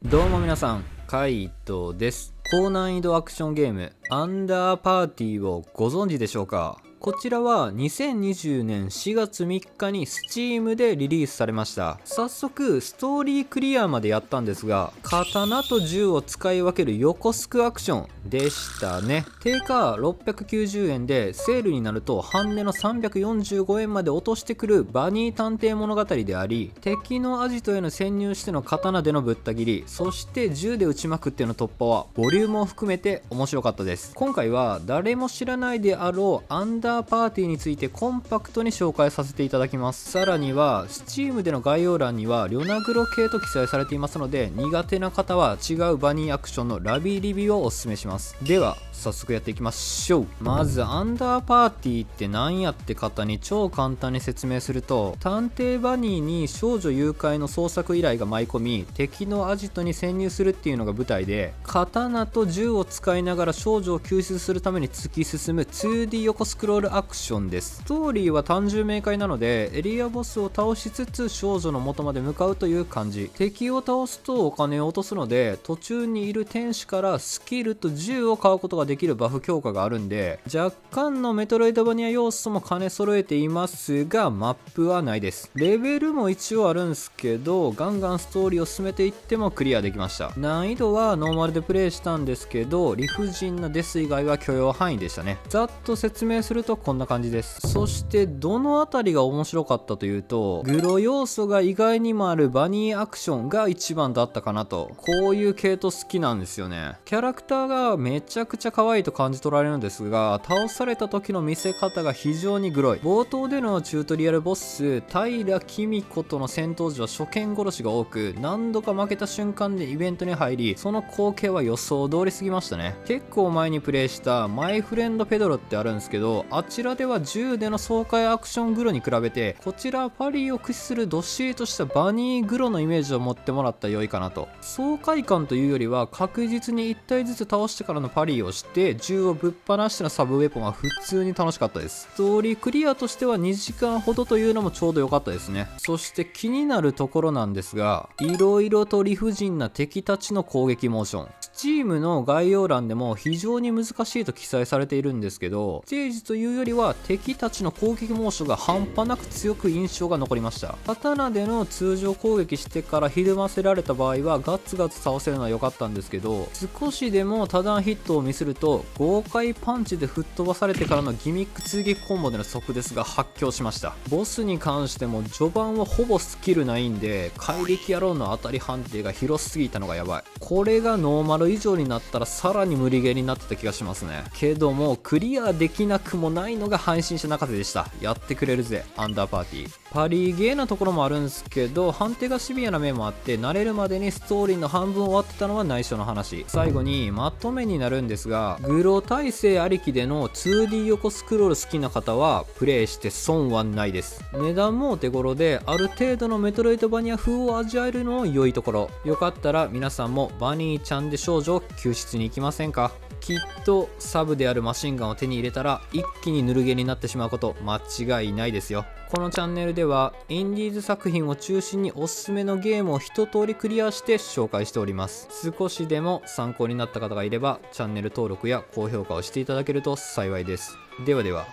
どうも皆さん、カイトです。高難易度アクションゲームアンダーパーティーをご存知でしょうか？こちらは2020年4月3日に Steam でリリースされました。早速ストーリークリアまでやったんですが、刀と銃を使い分ける横スクアクションでしたね。定価690円でセールになると半値の345円まで落としてくるバニー探偵物語であり、敵のアジトへの潜入しての刀でのぶった切り、そして銃で撃ちまくっての突破はボリュームを含めて面白かったです。今回は誰も知らないであろうアンダーパーティーについてコンパクトに紹介させていただきます。さらには Steam での概要欄にはリョナグロ系と記載されていますので、苦手な方は違うバニーアクションのラビーリビューをおすすめします。では早速やっていきましょう。まずアンダーパーティーって何やって方に超簡単に説明すると、探偵バニーに少女誘拐の捜索依頼が舞い込み、敵のアジトに潜入するっていうのが舞台で、刀と銃を使いながら少女を救出するために突き進む 2D 横スクロールアクションです。ストーリーは単純明快なので、エリアボスを倒しつつ少女の元まで向かうという感じ。敵を倒すとお金を落とすので、途中にいる天使からスキルと銃を買うことができるバフ強化があるんで、若干のメトロイドバニア要素も兼ね揃えていますが、マップはないです。レベルも一応あるんすけど、ガンガンストーリーを進めていってもクリアできました。難易度はノーマルでプレイしたんですけど、理不尽なデス以外は許容範囲でしたね。ざっと説明するとこんな感じです。そしてどのあたりが面白かったというと、グロ要素が意外にもあるバニーアクションが一番だったかなと。こういう系統好きなんですよね。キャラクターがめちゃくちゃ可愛いと感じ取られるんですが、倒された時の見せ方が非常にグロい。冒頭でのチュートリアルボス平公子との戦闘時は初見殺しが多く、何度か負けた瞬間でイベントに入り、その光景は予想通りすぎましたね。結構前にプレイしたマイフレンドペドロってあるんですけど、あちらでは銃での爽快アクショングロに比べて、こちらはパリーを駆使するどっしりとしたバニーグロのイメージを持ってもらったら良いかなと。爽快感というよりは確実に1体ずつ倒してからのパリーをして銃をぶっ放してのサブウェポンは普通に楽しかったです。ストーリークリアとしては2時間ほどというのもちょうど良かったですね。そして気になるところなんですが、色々と理不尽な敵たちの攻撃モーション、Steam の概要欄でも非常に難しいと記載されているんですけど、ステージというよりは敵たちの攻撃モーションが半端なく強く印象が残りました。刀での通常攻撃してからひるませられた場合はガツガツ倒せるのは良かったんですけど、少しでも多段ヒットをミスると豪快パンチで吹っ飛ばされてからのギミック追撃コンボでの即ですが発狂しました。ボスに関しても序盤はほぼスキルないんで、怪力野郎の当たり判定が広すぎたのがやばい。これがノーマル以上になったらさらに無理ゲーになってた気がしますね。けどもクリアできなくもないのが配信者中瀬でした。やってくれるぜアンダーパーティー。パリゲーなところもあるんですけど、判定がシビアな面もあって、慣れるまでにストーリーの半分終わってたのは内緒の話。最後にまとめになるんですが、グロ耐性ありきでの 2D 横スクロール好きな方はプレイして損はないです。値段もお手頃で、ある程度のメトロイドバニア風を味わえるのも良いところ。よかったら皆さんもバニーちゃんで少女を救出に行きませんか？きっとサブであるマシンガンを手に入れたら一気にぬるゲーになってしまうこと間違いないですよ。このチャンネルではインディーズ作品を中心におすすめのゲームを一通りクリアして紹介しております。少しでも参考になった方がいればチャンネル登録や高評価をしていただけると幸いです。ではでは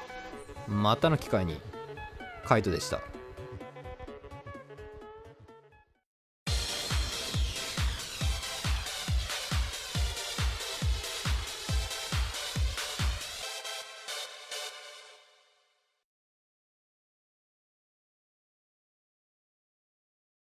またの機会に。カイトでした。